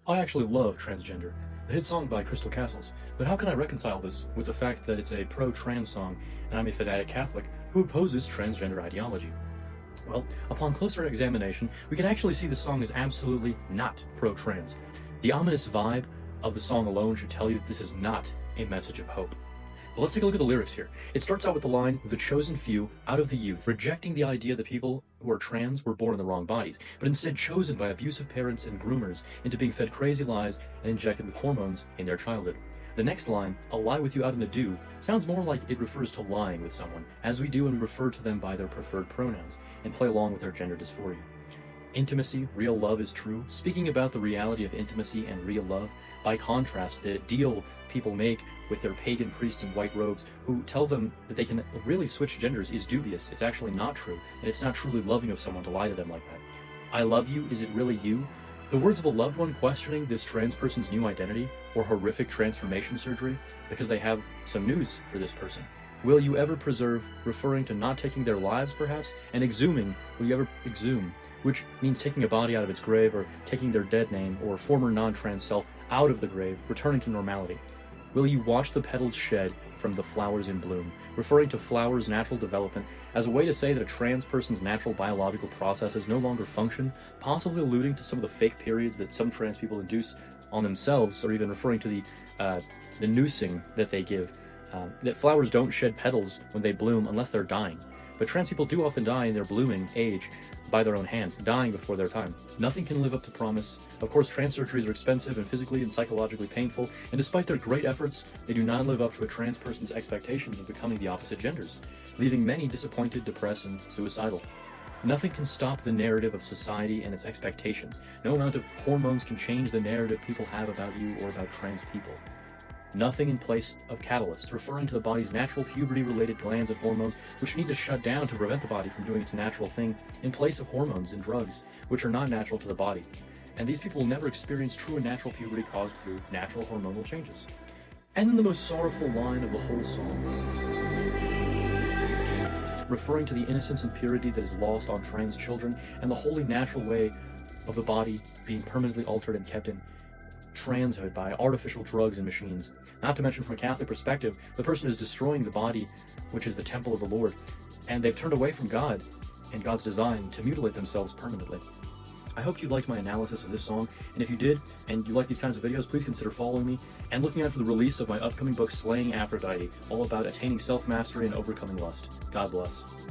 I actually love Transgender, the hit song by Crystal Castles, but how can I reconcile this with the fact that it's a pro-trans song and I'm a fanatic Catholic who opposes transgender ideology? Well, upon closer examination, we can actually see the song is absolutely not pro-trans. The ominous vibe of the song alone should tell you that this is not a message of hope. But let's take a look at the lyrics here. It starts out with the line, "The chosen few out of the youth," rejecting the idea that people who are trans were born in the wrong bodies, but instead chosen by abusive parents and groomers into being fed crazy lies and injected with hormones in their childhood. The next line, "I'll lie with you out in the dew," sounds more like it refers to lying with someone, as we do when we refer to them by their preferred pronouns, and play along with their gender dysphoria. Intimacy, real love is true. Speaking about the reality of intimacy and real love, by contrast, the deal people make with their pagan priests in white robes who tell them that they can really switch genders is dubious. It's actually not true, and it's not truly loving of someone to lie to them like that. "I love you, is it really you?" The words of a loved one questioning this trans person's new identity or horrific transformation surgery because they have some news for this person. "Will you ever preserve," referring to not taking their lives perhaps, and "exhuming," will you ever exhume, which means taking a body out of its grave or taking their dead name or former non-trans self out of the grave, returning to normality. "Will you watch the petals shed from the flowers in bloom," referring to flowers' natural development as a way to say that a trans person's natural biological processes no longer function, possibly alluding to some of the fake periods that some trans people induce on themselves, or even referring to the noosing that they give, that flowers don't shed petals when they bloom unless they're dying. But trans people do often die in their blooming age by their own hand, dying before their time. Nothing can live up to promise. Of course, trans surgeries are expensive and physically and psychologically painful, and despite their great efforts, they do not live up to a trans person's expectations of becoming the opposite genders, leaving many disappointed, depressed, and suicidal. Nothing can stop the narrative of society and its expectations. No amount of hormones can change the narrative people have about you or about trans people. Nothing in place of catalysts, referring to the body's natural puberty-related glands and hormones, which need to shut down to prevent the body from doing its natural thing, in place of hormones and drugs, which are not natural to the body. And these people will never experience true and natural puberty caused through natural hormonal changes. And then the most sorrowful line of the whole song, referring to the innocence and purity that is lost on trans children, and the wholly natural way of the body being permanently altered and kept in transhood by artificial drugs and machines. Not to mention, from a Catholic perspective, the person is destroying the body, which is the temple of the Lord, and they've turned away from God and God's design to mutilate themselves permanently. I hope you liked my analysis of this song, and if you did, and you like these kinds of videos, please consider following me and looking out for the release of my upcoming book, Slaying Aphrodite, all about attaining self-mastery and overcoming lust. God bless.